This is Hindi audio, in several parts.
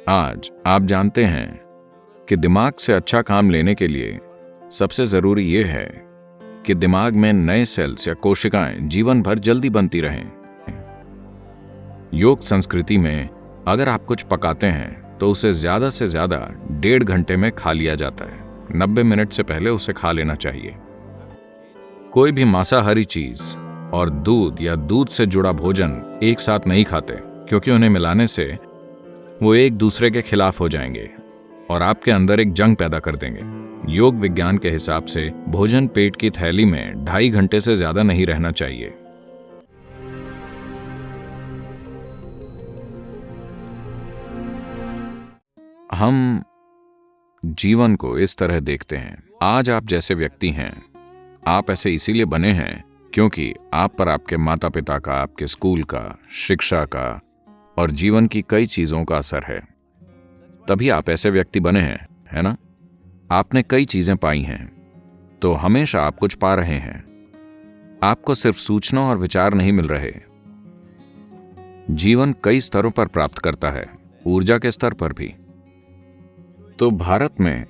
आज आप जानते हैं कि दिमाग से अच्छा काम लेने के लिए सबसे जरूरी यह है कि दिमाग में नए सेल्स या कोशिकाएं जीवन भर जल्दी बनती रहें। योग संस्कृति में अगर आप कुछ पकाते हैं तो उसे ज्यादा से ज्यादा 1.5 घंटे में खा लिया जाता है। 90 मिनट से पहले उसे खा लेना चाहिए। कोई भी मांसाहारी चीज और दूध या दूध से जुड़ा भोजन एक साथ नहीं खाते, क्योंकि उन्हें मिलाने से वो एक दूसरे के खिलाफ हो जाएंगे और आपके अंदर एक जंग पैदा कर देंगे। योग विज्ञान के हिसाब से भोजन पेट की थैली में 2.5 घंटे से ज्यादा नहीं रहना चाहिए। हम जीवन को इस तरह देखते हैं। आज आप जैसे व्यक्ति हैं, आप ऐसे इसीलिए बने हैं क्योंकि आप पर आपके माता पिता का, आपके स्कूल का, शिक्षा का और जीवन की कई चीजों का असर है। तभी आप ऐसे व्यक्ति बने हैं, है ना? आपने कई चीजें पाई हैं, तो हमेशा आप कुछ पा रहे हैं। आपको सिर्फ सूचना और विचार नहीं मिल रहे। जीवन कई स्तरों पर प्राप्त करता है, ऊर्जा के स्तर पर भी। तो भारत में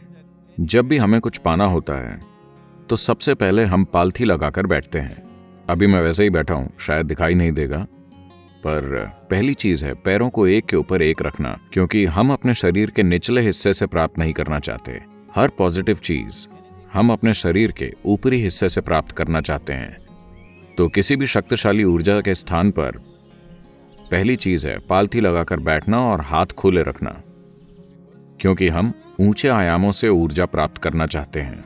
जब भी हमें कुछ पाना होता है तो सबसे पहले हम पालथी लगाकर बैठते हैं। अभी मैं वैसे ही बैठा हूं, शायद दिखाई नहीं देगा, पर पहली चीज है पैरों को एक के ऊपर एक रखना, क्योंकि हम अपने शरीर के निचले हिस्से से प्राप्त नहीं करना चाहते। हर पॉजिटिव चीज हम अपने शरीर के ऊपरी हिस्से से प्राप्त करना चाहते हैं। तो किसी भी शक्तिशाली ऊर्जा के स्थान पर पहली चीज है पालथी लगाकर बैठना और हाथ खुले रखना, क्योंकि हम ऊंचे आयामों से ऊर्जा प्राप्त करना चाहते हैं।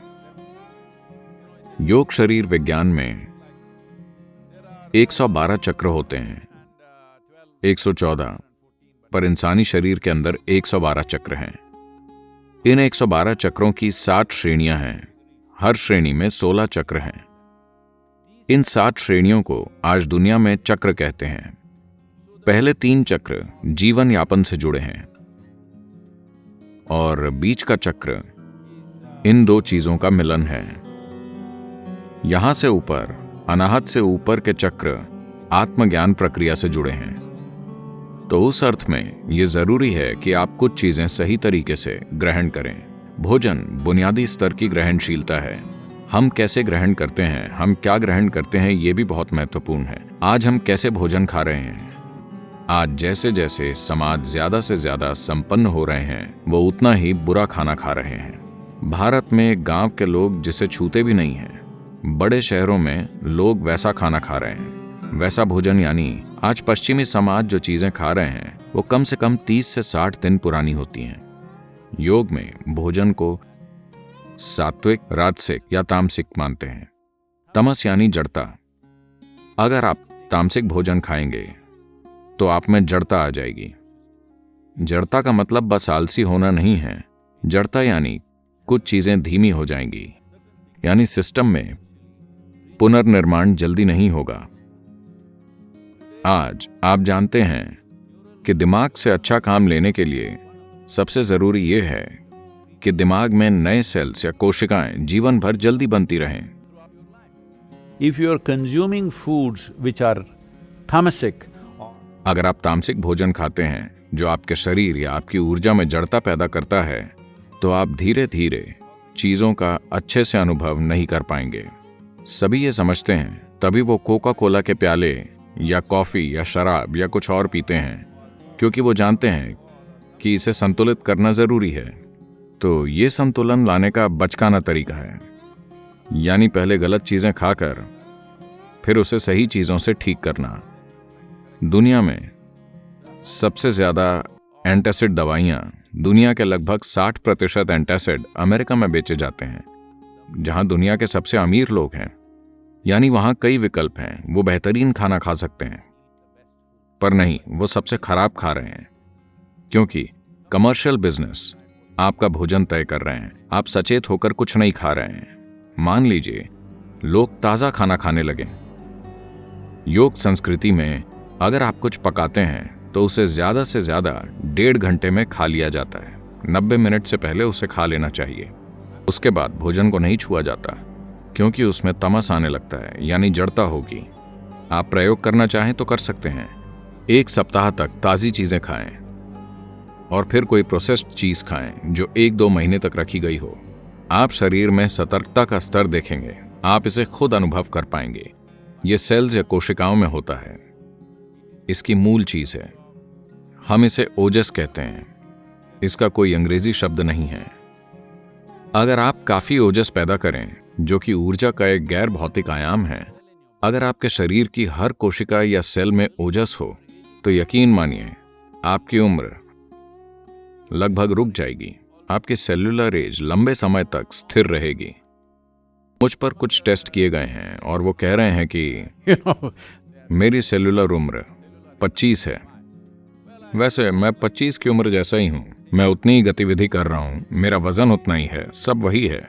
योग शरीर विज्ञान में 112 चक्र होते हैं, 114, पर इंसानी शरीर के अंदर 112 चक्र हैं। इन 112 चक्रों की 60 श्रेणियां हैं। हर श्रेणी में 16 चक्र हैं। इन 7 श्रेणियों को आज दुनिया में चक्र कहते हैं। पहले 3 चक्र जीवन यापन से जुड़े हैं और बीच का चक्र इन 2 चीजों का मिलन है। यहां से ऊपर, अनाहत से ऊपर के चक्र आत्मज्ञान प्रक्रिया से जुड़े हैं। तो उस अर्थ में यह जरूरी है कि आप कुछ चीजें सही तरीके से ग्रहण करें। भोजन बुनियादी स्तर की ग्रहणशीलता है। हम कैसे ग्रहण करते हैं, हम क्या ग्रहण करते हैं, यह भी बहुत महत्वपूर्ण है। आज हम कैसे भोजन खा रहे हैं? आज जैसे जैसे समाज ज्यादा से ज्यादा संपन्न हो रहे हैं, वो उतना ही बुरा खाना खा रहे हैं। भारत में गांव के लोग जिसे छूते भी नहीं हैं, बड़े शहरों में लोग वैसा खाना खा रहे हैं। वैसा भोजन यानी आज पश्चिमी समाज जो चीजें खा रहे हैं वो कम से कम 30 से 60 दिन पुरानी होती हैं। योग में भोजन को सात्विक, राजसिक या तामसिक मानते हैं। तमस यानी जड़ता। अगर आप तामसिक भोजन खाएंगे तो आप में जड़ता आ जाएगी। जड़ता का मतलब बस आलसी होना नहीं है। जड़ता यानी कुछ चीजें धीमी हो जाएंगी, यानी सिस्टम में पुनर्निर्माण जल्दी नहीं होगा। आज आप जानते हैं कि दिमाग से अच्छा काम लेने के लिए सबसे जरूरी यह है कि दिमाग में नए सेल्स या कोशिकाएं जीवन भर जल्दी बनती रहें। If you are consuming foods which are tamasic, अगर आप तामसिक भोजन खाते हैं जो आपके शरीर या आपकी ऊर्जा में जड़ता पैदा करता है, तो आप धीरे धीरे चीजों का अच्छे से अनुभव नहीं कर पाएंगे। सभी ये समझते हैं, तभी वो कोका कोला के प्याले या कॉफी या शराब या कुछ और पीते हैं, क्योंकि वो जानते हैं कि इसे संतुलित करना जरूरी है। तो ये संतुलन लाने का बचकाना तरीका है, यानी पहले गलत चीजें खाकर फिर उसे सही चीजों से ठीक करना। दुनिया में सबसे ज्यादा एंटासिड दवाइयां, दुनिया के लगभग 60% एंटासिड अमेरिका में बेचे जाते हैं, जहां दुनिया के सबसे अमीर लोग हैं। यानी वहां कई विकल्प हैं, वो बेहतरीन खाना खा सकते हैं, पर नहीं, वो सबसे खराब खा रहे हैं, क्योंकि कमर्शियल बिजनेस आपका भोजन तय कर रहे हैं। आप सचेत होकर कुछ नहीं खा रहे हैं। मान लीजिए लोग ताजा खाना खाने लगे। योग संस्कृति में अगर आप कुछ पकाते हैं तो उसे ज्यादा से ज्यादा 1.5 घंटे में खा लिया जाता है। 90 मिनट से पहले उसे खा लेना चाहिए। उसके बाद भोजन को नहीं छुआ जाता, क्योंकि उसमें तमस आने लगता है, यानी जड़ता होगी। आप प्रयोग करना चाहें तो कर सकते हैं। 1 सप्ताह तक ताज़ी चीज़ें खाएं। और फिर कोई प्रोसेस्ड चीज खाएं जो 1-2 महीने तक रखी गई हो। आप शरीर में सतर्कता का स्तर देखेंगे, आप इसे खुद अनुभव कर पाएंगे। ये सेल्स या कोशिकाओं में होता है, इसकी मूल चीज है। हम इसे ओजस कहते हैं, इसका कोई अंग्रेजी शब्द नहीं है। अगर आप काफी ओजस पैदा करें, जो कि ऊर्जा का एक गैर भौतिक आयाम है, अगर आपके शरीर की हर कोशिका या सेल में ओजस हो, तो यकीन मानिए आपकी उम्र लगभग रुक जाएगी। आपकी सेल्यूलर एज लंबे समय तक स्थिर रहेगी। मुझ पर कुछ टेस्ट किए गए हैं और वो कह रहे हैं कि मेरी सेल्यूलर उम्र 25 है। वैसे मैं 25 की उम्र जैसा ही हूं, मैं उतनी ही गतिविधि कर रहा हूं, मेरा वजन उतना ही है, सब वही है।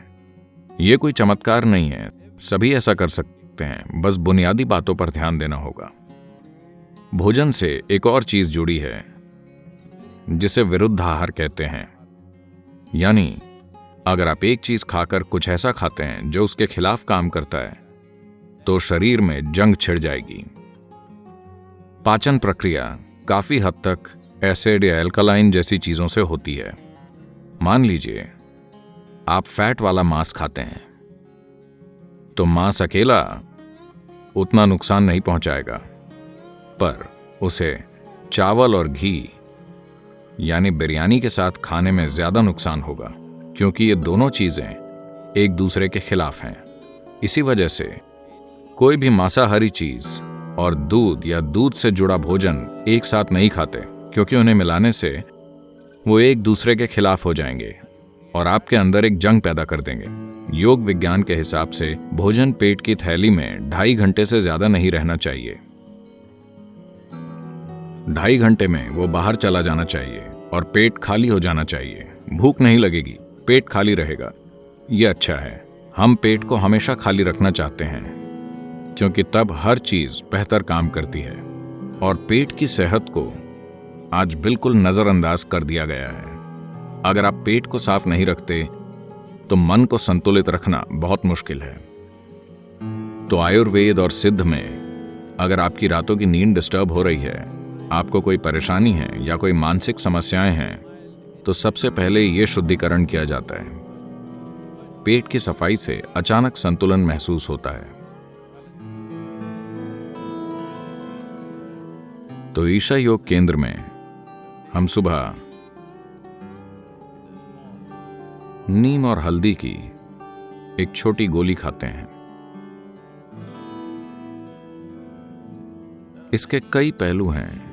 ये कोई चमत्कार नहीं है, सभी ऐसा कर सकते हैं, बस बुनियादी बातों पर ध्यान देना होगा। भोजन से एक और चीज जुड़ी है जिसे विरुद्ध आहार कहते हैं। यानी अगर आप एक चीज खाकर कुछ ऐसा खाते हैं जो उसके खिलाफ काम करता है, तो शरीर में जंग छिड़ जाएगी। पाचन प्रक्रिया काफी हद तक एसिड या एल्कलाइन जैसी चीजों से होती है। मान लीजिए आप फैट वाला मांस खाते हैं, तो मांस अकेला उतना नुकसान नहीं पहुंचाएगा, पर उसे चावल और घी यानी बिरयानी के साथ खाने में ज्यादा नुकसान होगा, क्योंकि ये दोनों चीजें एक दूसरे के खिलाफ हैं। इसी वजह से कोई भी मांसाहारी चीज और दूध या दूध से जुड़ा भोजन एक साथ नहीं खाते, क्योंकि उन्हें मिलाने से वो एक दूसरे के खिलाफ हो जाएंगे और आपके अंदर एक जंग पैदा कर देंगे। योग विज्ञान के हिसाब से भोजन पेट की थैली में 2.5 घंटे से ज्यादा नहीं रहना चाहिए। 2.5 घंटे में वो बाहर चला जाना चाहिए और पेट खाली हो जाना चाहिए। भूख नहीं लगेगी, पेट खाली रहेगा। ये अच्छा है। हम पेट को हमेशा खाली रखना चाहते हैं, क्योंकि तब हर चीज बेहतर काम करती है। और पेट की सेहत को आज बिल्कुल नजरअंदाज कर दिया गया है। अगर आप पेट को साफ नहीं रखते, तो मन को संतुलित रखना बहुत मुश्किल है। तो आयुर्वेद और सिद्ध में अगर आपकी रातों की नींद डिस्टर्ब हो रही है, आपको कोई परेशानी है या कोई मानसिक समस्याएं हैं, तो सबसे पहले यह शुद्धिकरण किया जाता है। पेट की सफाई से अचानक संतुलन महसूस होता है। तो ईशा योग केंद्र में हम सुबह नीम और हल्दी की एक छोटी गोली खाते हैं। इसके कई पहलू हैं।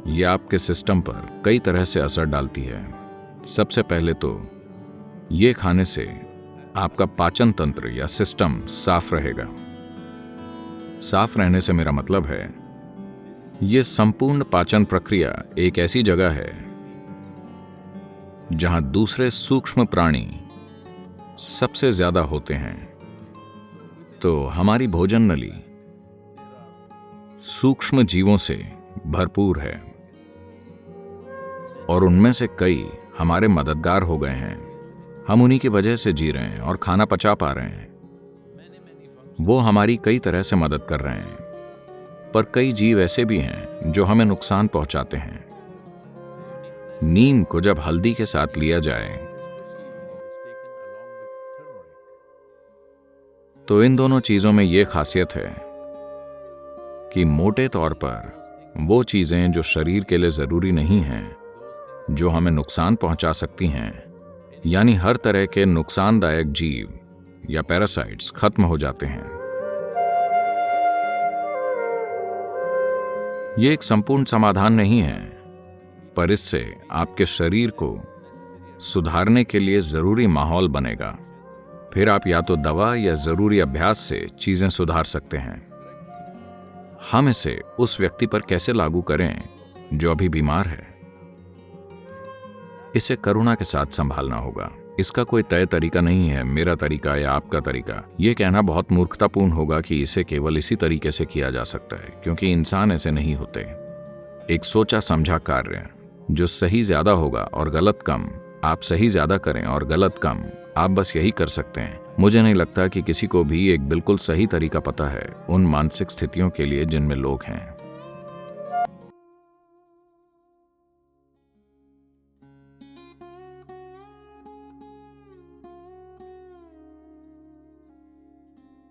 यह आपके सिस्टम पर कई तरह से असर डालती है। सबसे पहले तो यह खाने से आपका पाचन तंत्र या सिस्टम साफ रहेगा। साफ रहने से मेरा मतलब है, यह संपूर्ण पाचन प्रक्रिया एक ऐसी जगह है जहां दूसरे सूक्ष्म प्राणी सबसे ज्यादा होते हैं। तो हमारी भोजन नली सूक्ष्म जीवों से भरपूर है और उनमें से कई हमारे मददगार हो गए हैं। हम उन्हीं की वजह से जी रहे हैं और खाना पचा पा रहे हैं। वो हमारी कई तरह से मदद कर रहे हैं, पर कई जीव ऐसे भी हैं जो हमें नुकसान पहुंचाते हैं। नीम को जब हल्दी के साथ लिया जाए, तो इन दोनों चीजों में यह खासियत है कि मोटे तौर पर वो चीजें जो शरीर के लिए जरूरी नहीं हैं, जो हमें नुकसान पहुंचा सकती हैं, यानी हर तरह के नुकसानदायक जीव या पैरासाइट्स खत्म हो जाते हैं। यह एक संपूर्ण समाधान नहीं है, पर इससे आपके शरीर को सुधारने के लिए जरूरी माहौल बनेगा। फिर आप या तो दवा या जरूरी अभ्यास से चीजें सुधार सकते हैं। हम इसे उस व्यक्ति पर कैसे लागू करें जो अभी बीमार है? इसे करुणा के साथ संभालना होगा। इसका कोई तय तरीका नहीं है, मेरा तरीका या आपका तरीका। यह कहना बहुत मूर्खतापूर्ण होगा कि इसे केवल इसी तरीके से किया जा सकता है, क्योंकि इंसान ऐसे नहीं होते। एक सोचा समझा कार्य जो सही ज्यादा होगा और गलत कम, आप सही ज्यादा करें और गलत कम, आप बस यही कर सकते हैं। मुझे नहीं लगता कि किसी को भी एक बिल्कुल सही तरीका पता है उन मानसिक स्थितियों के लिए जिनमें लोग हैं।